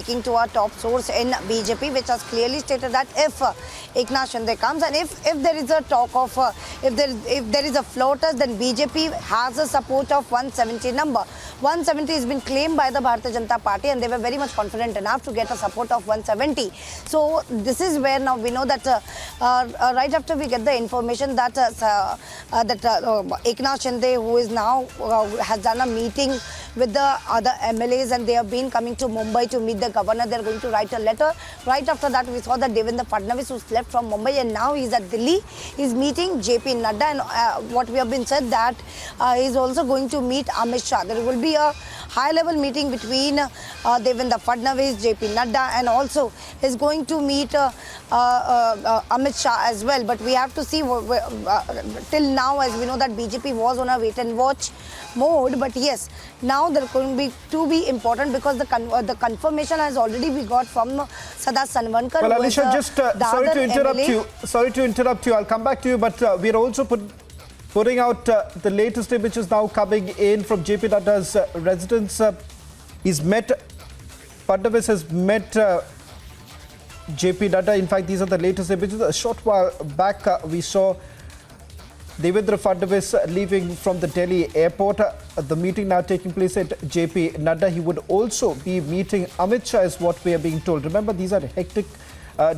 speaking to a top source in BJP, which has clearly stated that if Eknath Shinde comes and if there is a talk of if there is a floor test, then BJP has a support of 170 number. 170 has been claimed by the Bharatiya Janata Party, and they were very much confident enough to get a support of 170. So this is where now we know that right after we get the information that Eknath Shinde, who is now has done a meeting with the other MLAs, and they have been coming to Mumbai to meet the governor. They are going to write a letter. Right after that, we saw that Devendra Fadnavis, who left from Mumbai and now he is at Delhi, is meeting JP Nadda, and what we have been said that he is also going to meet Amit Shah. There will be a high-level meeting between Devendra Fadnavis, JP Nadda, and also is going to meet Amit Shah as well. But we have to see till now, as we know that BJP was on a wait-and-watch mode. But yes, now there going to be important because the confirmation has already been got from Sada Sanvankar. Well, Alisha, just sorry to interrupt MLA. you. Sorry to interrupt you. I'll come back to you, but we are also putting out the latest images now coming in from JP Nadda's residence. He's met, Fadnavis has met JP Nadda. In fact, these are the latest images. A short while back, we saw Devendra Fadnavis leaving from the Delhi airport. The meeting now taking place at JP Nadda. He would also be meeting Amit Shah, is what we are being told. Remember, these are hectic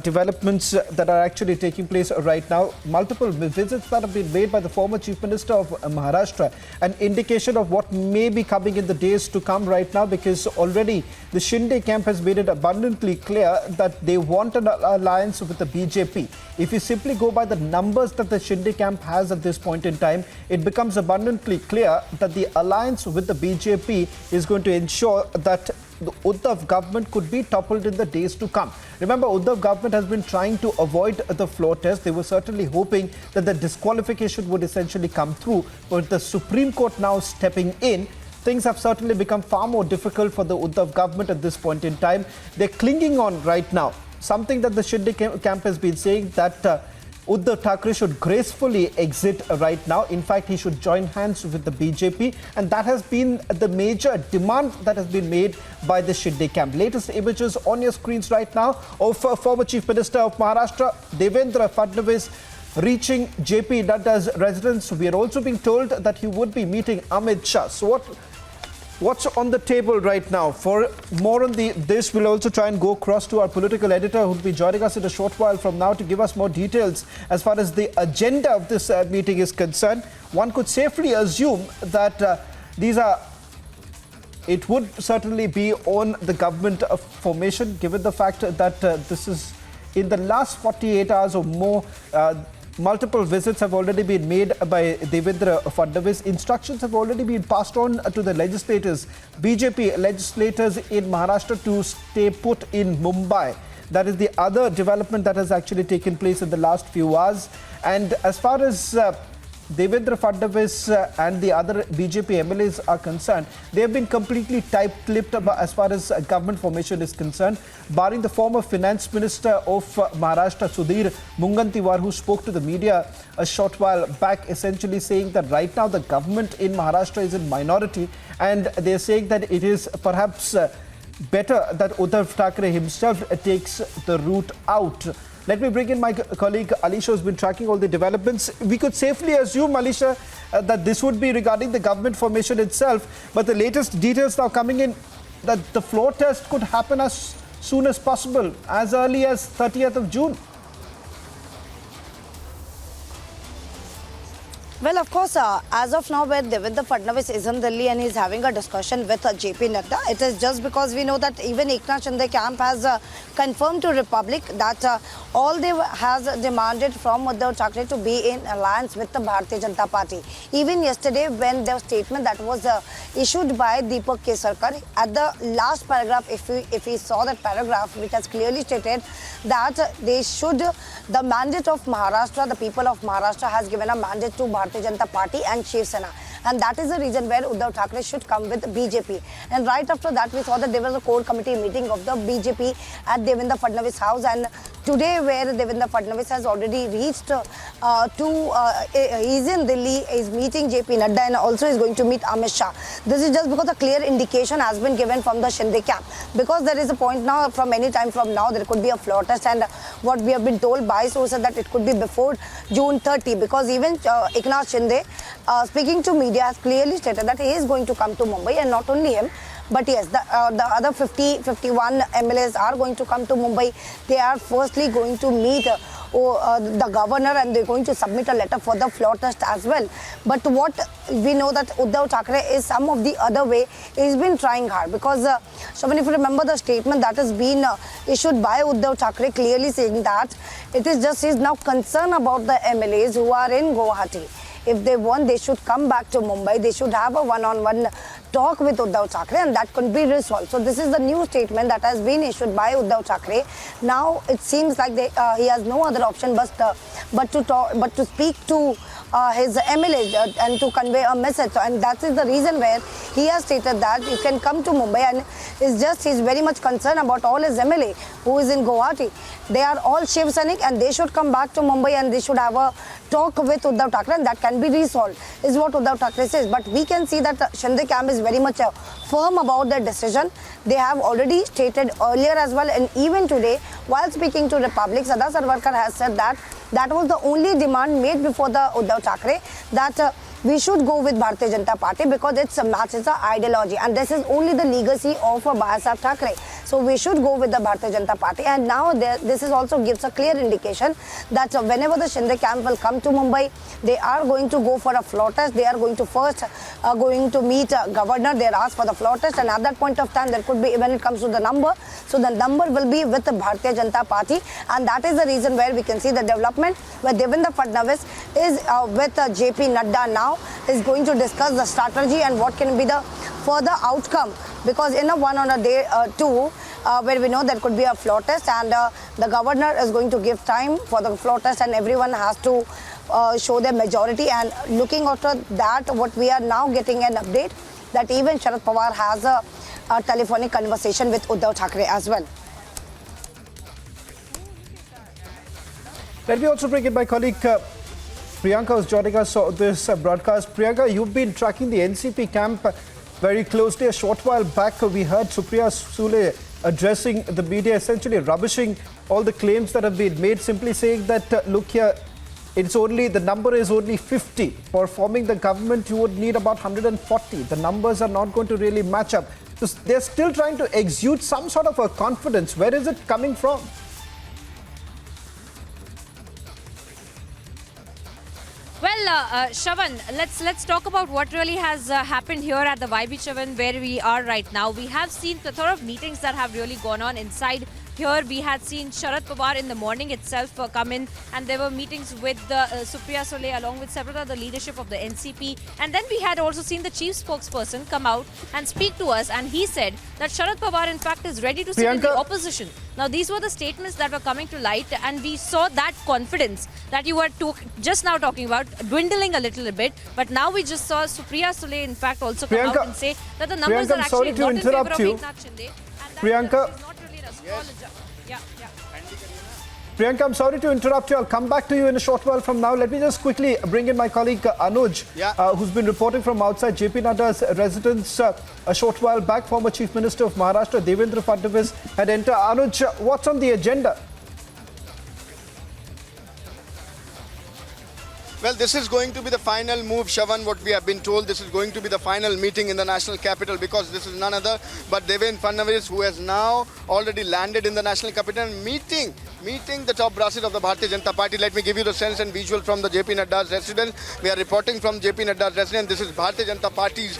developments that are actually taking place right now. Multiple visits that have been made by the former Chief Minister of Maharashtra. An indication of what may be coming in the days to come right now, because already the Shinde camp has made it abundantly clear that they want an alliance with the BJP. If you simply go by the numbers that the Shinde camp has at this point in time, it becomes abundantly clear that the alliance with the BJP is going to ensure that the Uddhav government could be toppled in the days to come. Remember, Uddhav government has been trying to avoid the floor test. They were certainly hoping that the disqualification would essentially come through. But the Supreme Court now stepping in, things have certainly become far more difficult for the Uddhav government at this point in time. They're clinging on right now. Something that the Shinde camp has been saying, that Uddhav Thackeray should gracefully exit right now. In fact, he should join hands with the BJP, and that has been the major demand that has been made by the Shinde camp. Latest images on your screens right now of former Chief Minister of Maharashtra, Devendra Fadnavis, reaching JP Nadda's residence. We are also being told that he would be meeting Amit Shah. So what's on the table right now? For more on this, we'll also try and go across to our political editor, who will be joining us in a short while from now to give us more details as far as the agenda of this meeting is concerned. One could safely assume that it would certainly be on the government formation, given the fact that this is in the last 48 hours or more. Multiple visits have already been made by Devendra Fadnavis. Instructions have already been passed on to the legislators, BJP legislators in Maharashtra, to stay put in Mumbai. That is the other development that has actually taken place in the last few hours. And as far as Devendra Fadnavis and the other BJP MLAs are concerned, they have been completely tight-lipped as far as government formation is concerned, barring the former finance minister of Maharashtra, Sudhir Mungantiwar, who spoke to the media a short while back, essentially saying that right now the government in Maharashtra is in minority, and they're saying that it is perhaps better that Uddhav Thackeray himself takes the route out. Let me bring in my colleague Alisha, who's been tracking all the developments. We could safely assume, Alisha, that this would be regarding the government formation itself. But the latest details now coming in, that the floor test could happen as soon as possible, as early as 30th of June. Well, of course, as of now, where Devendra Fadnavis is in Delhi and he's having a discussion with JP Nadda, it is just because we know that even Eknath Shinde camp has confirmed to Republic that all they has demanded from Uddhav Thackeray to be in alliance with the Bharatiya Janata Party. Even yesterday, when the statement that was issued by Deepak Kesarkar, at the last paragraph, if we saw that paragraph, which has clearly stated that they should, the mandate of Maharashtra, the people of Maharashtra has given a mandate to Bharatiya Janata Party and Shiv Sena. and that is the reason where Uddhav Thackeray should come with BJP. And right after that, we saw that there was a core committee meeting of the BJP at Devendra Fadnavis house, and today where Devendra Fadnavis has already reached he's in Delhi, is meeting JP Nadda, and also is going to meet Amit Shah. This is just because a clear indication has been given from the Shinde camp, because there is a point now, from any time from now, there could be a floor test, and what we have been told by sources that it could be before June 30, because even Eknath Shinde, speaking to media, has clearly stated that he is going to come to Mumbai, and not only him, but yes, the other 51 MLAs are going to come to Mumbai. They are firstly going to meet the governor, and they're going to submit a letter for the floor test as well. But what we know that Uddhav Thackeray is some of the other way. He's been trying hard, because Shravan, if you remember the statement that has been issued by Uddhav Thackeray, clearly saying that it is just he's now concerned about the MLAs who are in Guwahati. If they want, they should come back to Mumbai. They should have a one-on-one talk with Uddhav Thackeray, and that could be resolved. So this is the new statement that has been issued by Uddhav Thackeray. Now it seems like he has no other option but to speak to his MLA and to convey a message. And that is the reason where he has stated that you can come to Mumbai, and he's very much concerned about all his MLA who is in Guwahati. They are all Shiv Sainik, and they should come back to Mumbai, and they should have a talk with Uddhav Thackeray, and that can be resolved, is what Uddhav Thackeray says. But we can see that Shinde camp is very much firm about their decision. They have already stated earlier as well, and even today, while speaking to Republic, Sada Sarwarkar has said that that was the only demand made before the Uddhav Thackeray, that we should go with Bharatiya Janata Party because it matches the ideology, and this is only the legacy of Bhai Thackeray. So we should go with the Bharatiya Janata Party, and now this is also gives a clear indication that whenever the Shinde camp will come to Mumbai, they are going to go for a floor test. They are going to first going to meet governor. They are asked for the floor test, and at that point of time, there could be, when it comes to the number, so the number will be with the Bharatiya Janata Party, and that is the reason where we can see the development where Devendra Fadnavis is with JP Nadda now, is going to discuss the strategy and what can be the further outcome, because in a one on a day two, where we know there could be a floor test, and the governor is going to give time for the floor test, and everyone has to show their majority. And looking after that, what we are now getting an update that even Sharad Pawar has a telephonic conversation with Uddhav Thackeray as well. Let me also bring in my colleague Priyanka, who's joining us on this broadcast. Priyanka, you've been tracking the NCP camp very closely. A short while back, we heard Supriya Sule addressing the media, essentially rubbishing all the claims that have been made, simply saying that, look here, the number is only 50. For forming the government, you would need about 140. The numbers are not going to really match up. So they're still trying to exude some sort of a confidence. Where is it coming from? Well, Shravan, let's talk about what really has happened here at the YB Shravan, where we are right now. We have seen plethora of meetings that have really gone on inside. Here we had seen Sharad Pawar in the morning itself come in, and there were meetings with Supriya Sule along with several other leadership of the NCP. And then we had also seen the chief spokesperson come out and speak to us, and he said that Sharad Pawar in fact is ready to sit in the opposition. Now these were the statements that were coming to light, and we saw that confidence that you were just now talking about dwindling a little bit. But now we just saw Supriya Sule in fact also come out and say that the numbers are actually not in favor of Eknath Shinde. Priyanka, yeah. Priyanka, I'm sorry to interrupt you. I'll come back to you in a short while from now. Let me just quickly bring in my colleague Anuj, who's been reporting from outside JP Nadda's residence a short while back. Former Chief Minister of Maharashtra, Devendra Fadnavis, had entered. Anuj, what's on the agenda? Well, this is going to be the final move, Shravan, what we have been told. This is going to be the final meeting in the national capital, because this is none other but Devendra Fadnavis, who has now already landed in the national capital, meeting the top brasses of the Bharatiya Janata Party. Let me give you the sense and visual from the JP Nadda's residence. We are reporting from JP Nadda's residence. This is Bharatiya Janata Party's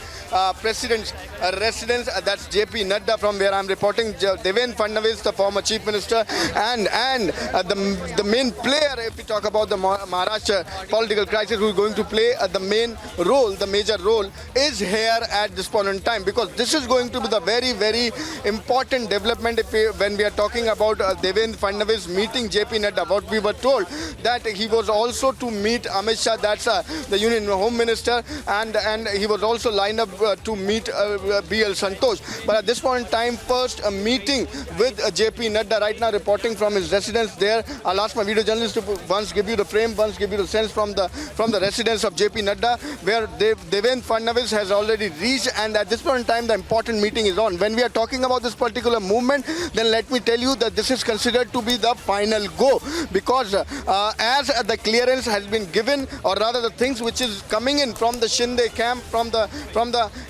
president's residence. That's JP Nadda, from where I'm reporting. Devendra Fadnavis, the former chief minister, and the main player, if we talk about the Maharashtra political crisis, who is going to play the main role, the major role, is here at this point in time, because this is going to be the very, very important development when we are talking about Devendra Fadnavis meeting JP Nadda. What we were told that he was also to meet Amit Shah, that's the Union Home Minister, and he was also lined up to meet BL Santosh. But at this point in time, first a meeting with JP Nadda right now, reporting from his residence there. I'll ask my video journalist to once give you the frame, once give you the sense from the residence of JP Nadda, where Devendra Fadnavis has already reached, and at this point in time the important meeting is on. When we are talking about this particular movement, then let me tell you that this is considered to be the final go, because as the clearance has been given, or rather the things which is coming in from the Shinde camp, from the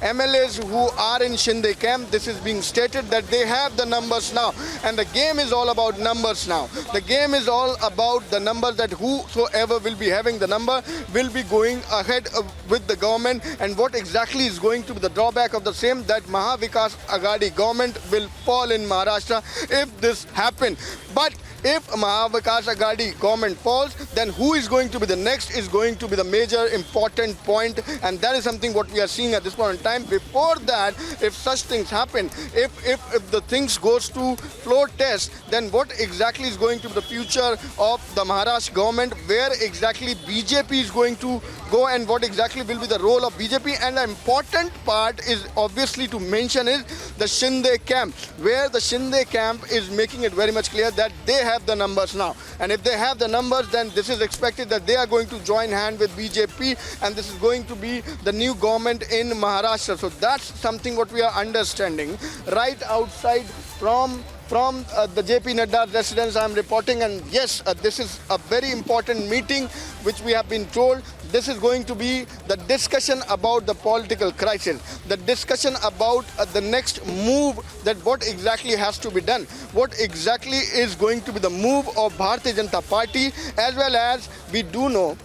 MLAs who are in Shinde camp, this is being stated that they have the numbers now, and the game is all about numbers now. The game is all about the numbers, that whosoever will be having the number will be going ahead with the government, and what exactly is going to be the drawback of the same, that Mahavikas Aghadi government will fall in Maharashtra if this happens. But if Mahavikas Aghadi government falls, then who is going to be the next is going to be the major important point, and that is something what we are seeing at this point in time. Before that, if such things happen, if the things goes to floor test, then what exactly is going to be the future of the Maharashtra government, where exactly BJP is going to go, and what exactly will be the role of BJP. And the important part is obviously to mention is the Shinde camp, where the Shinde camp is making it very much clear that they have the numbers now, and if they have the numbers, then this is expected that they are going to join hand with BJP, and this is going to be the new government in Maharashtra. So that's something what we are understanding right outside from the JP Nadda residence. I am reporting, and yes, this is a very important meeting which we have been told. This is going to be the discussion about the political crisis, the discussion about the next move, that what exactly has to be done, what exactly is going to be the move of Bharatiya Janata Party, as well as we do know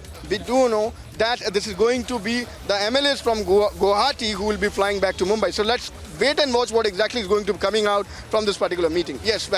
that this is going to be the MLAs from Guwahati who will be flying back to Mumbai. So let's wait and watch what exactly is going to be coming out from this particular meeting. Yes, back.